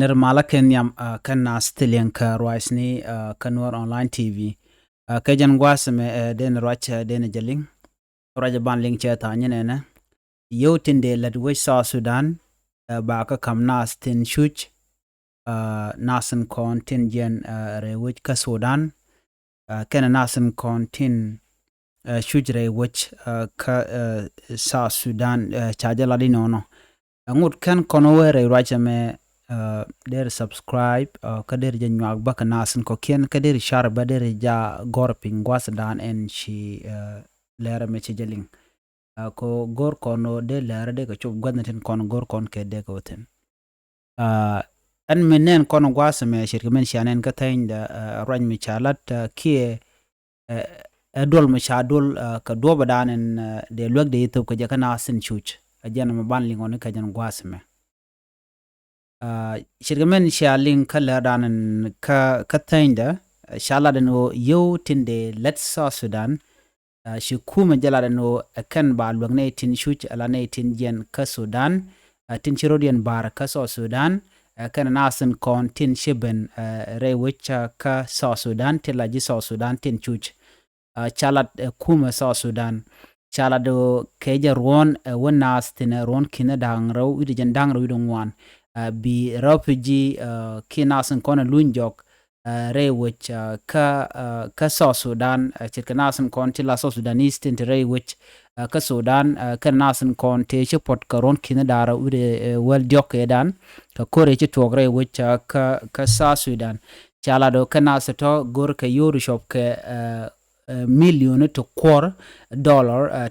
nirmala kenyam kan na stilian ka roisni ka Nuer online tv ka jan gwasme den roch den jaling raja ban ling cha ta nyene yo tinde lad we sa Sudan ba ka kam nas tin shuch nasen kon tin jen re wich ka Sudan ken nasen kon tin shuj re wich ka sa Sudan chajala di nono ngut kan kono re rocha me der subscribe ka der ja nyag ba ka nasen ko ken ka der share ba der ja gorping gwasadan en shi Läär me jaling ko gor kono de Läär de ka chop gwadnaten kono gor kon ke de ko ten an menen kono gwasame shirkamen shanen ka tainda rany mi chalat kie dol mi chadol ka doba danen de luäk de yito ka jaka nasen chuch ajana maban lingone ka jan gwasame shirkamen shaling ka Läär danen ka tainda shaladen o yo tinde let's Sudan shi kuma jaladen o kan ba luäk ne tin chuch ala ne tin jen ka Sudan tin chirodian bar ka Sudan kan nasen kon tin shiben re wicha ka Sudan tila ji Sudan tin chuch chalat kuma Sudan chalado keja ron wonas tin ron kina dangro widi jan dangro widon wan bi refugee kinasen kon lunjok re wicha ka Sudan chirkanasen kon tila Sudanese tin re wich ka Sudan kan nasen kon te chipot karon kina dara widi wel diok edan ka kore ci togre wich ka Sudan chala do kana sato gor ka yoru shop ke million to $2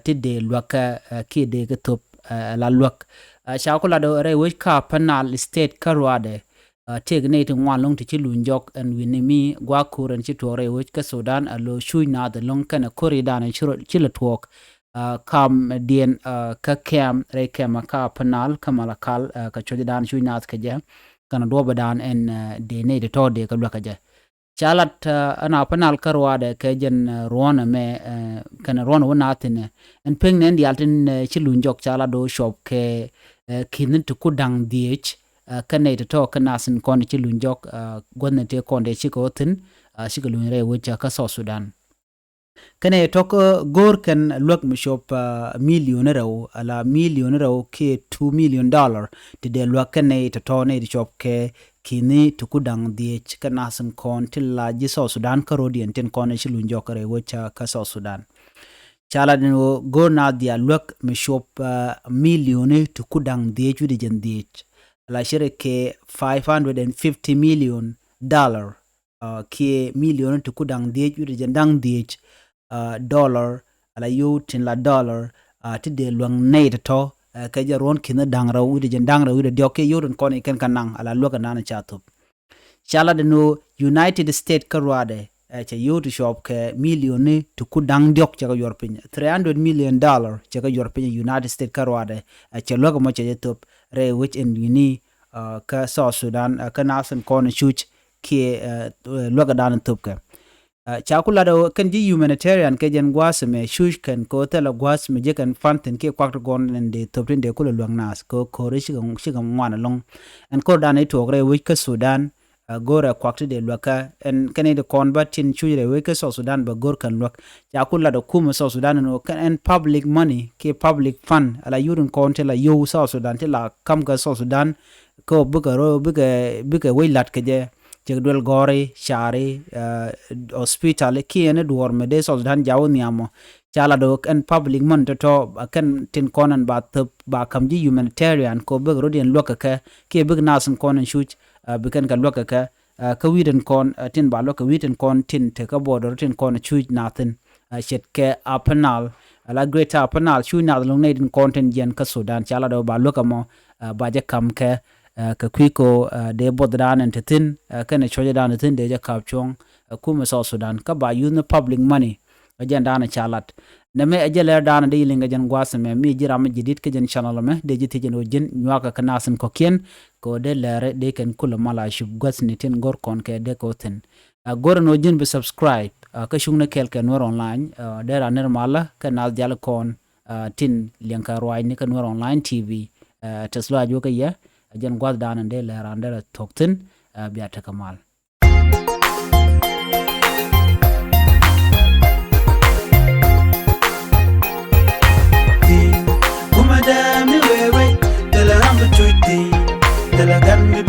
ti de luaka ki de ka top la luak shakula do re wich ka panal state karwade tegne to wan long ti lunjok and winimi gwa kuren ci togre wich ka Sudan alo shui na de long kana kore dan ci la tok kam dien ka kem re kema ka panal kamala kal ka chodi dan shui nat ka ja kana doba dan en de ne de to de ka luaka ja chalat ana panal karwa de ka jen rona me kana rona wona tin en peng ne ndi altin chilunjok chala do shop ke kinin to kudang dich kana de to kana sin kon chilunjok gonne te konde chikotin shigalun re wucha ka Sudan kane tok gor kan luäk mi shop millionaire ala millionaire ke $2 million ti de luäk kane to ne di shop ke kini to kudang die kana san kon tilla ji Sudan ka rodien ten kon shilun jokare wocha ka Sudan chala no gor na dia luäk mi shop million to kudang die judi jen die ala shere ke $550 million ke million to kudang die judi jen dang die dollar ala yo tin la dollar ti de luang ne to ka jaron kina dangra wudi jen dangra wudi dioke yoron kon ken kanang ala luka nana chatop chala de no United States karwade cha yo to shop ke million to kudang diok cha yorpin $300 million cha yorpin United States karwade cha luka mo cha top re which in uni ka Sudan ka nasen kon chuch ke luka dan top ka chakula da kan ji humanitarian ke jen gwasme shush kan ko tala gwasme je kan fanten ke kwakto gon de topin de kula luang nas ko re shigam wana long en ko dan ito gre wi ka Sudan gora kwakto de luaka en kan de convertin chujre wi ka Sudan ba gor kan luak chakula da kuma Sudan no kan en public money ke public fund ala yurun kon tela yo Sudan tela kam ga Sudan ko buga wi lat ke je jegdwel gori shari hospital ki ene dorme de Sudan jawo niamo chala do en public mon to kan tin konan ba kamji humanitarian ko be rodien loka ka ke big nasen konan shuch bikan ka loka ka widen kon tin ba loka widen kon tin te ka border tin kon chuj natin shet ke apanal ala greater apanal shu na long ne din content jen ka Sudan chala do ba loka mo ba je kam ke ka kwiko de bodran entin kana choje dan entin de ja kapchong kuma Sudan ka ba use public money agenda na chalat na me ajela dan de linga jan gwasame mi jiram jidit ke jan channel me de jiti jen ojin nyaka kanasen ko kien ko de Läär de ken kula mala shub gwasni tin gor kon ke de ko tin gor no jin be subscribe ka shungna kel ke Nuer online de raner mala kanal jal kon tin linka roi ni ka Nuer online tv tesla jo ka ya jen gwad dan de Läär ande toktin biya takamal. Kumadami wewe, dala rambu chuiti, dala gan mi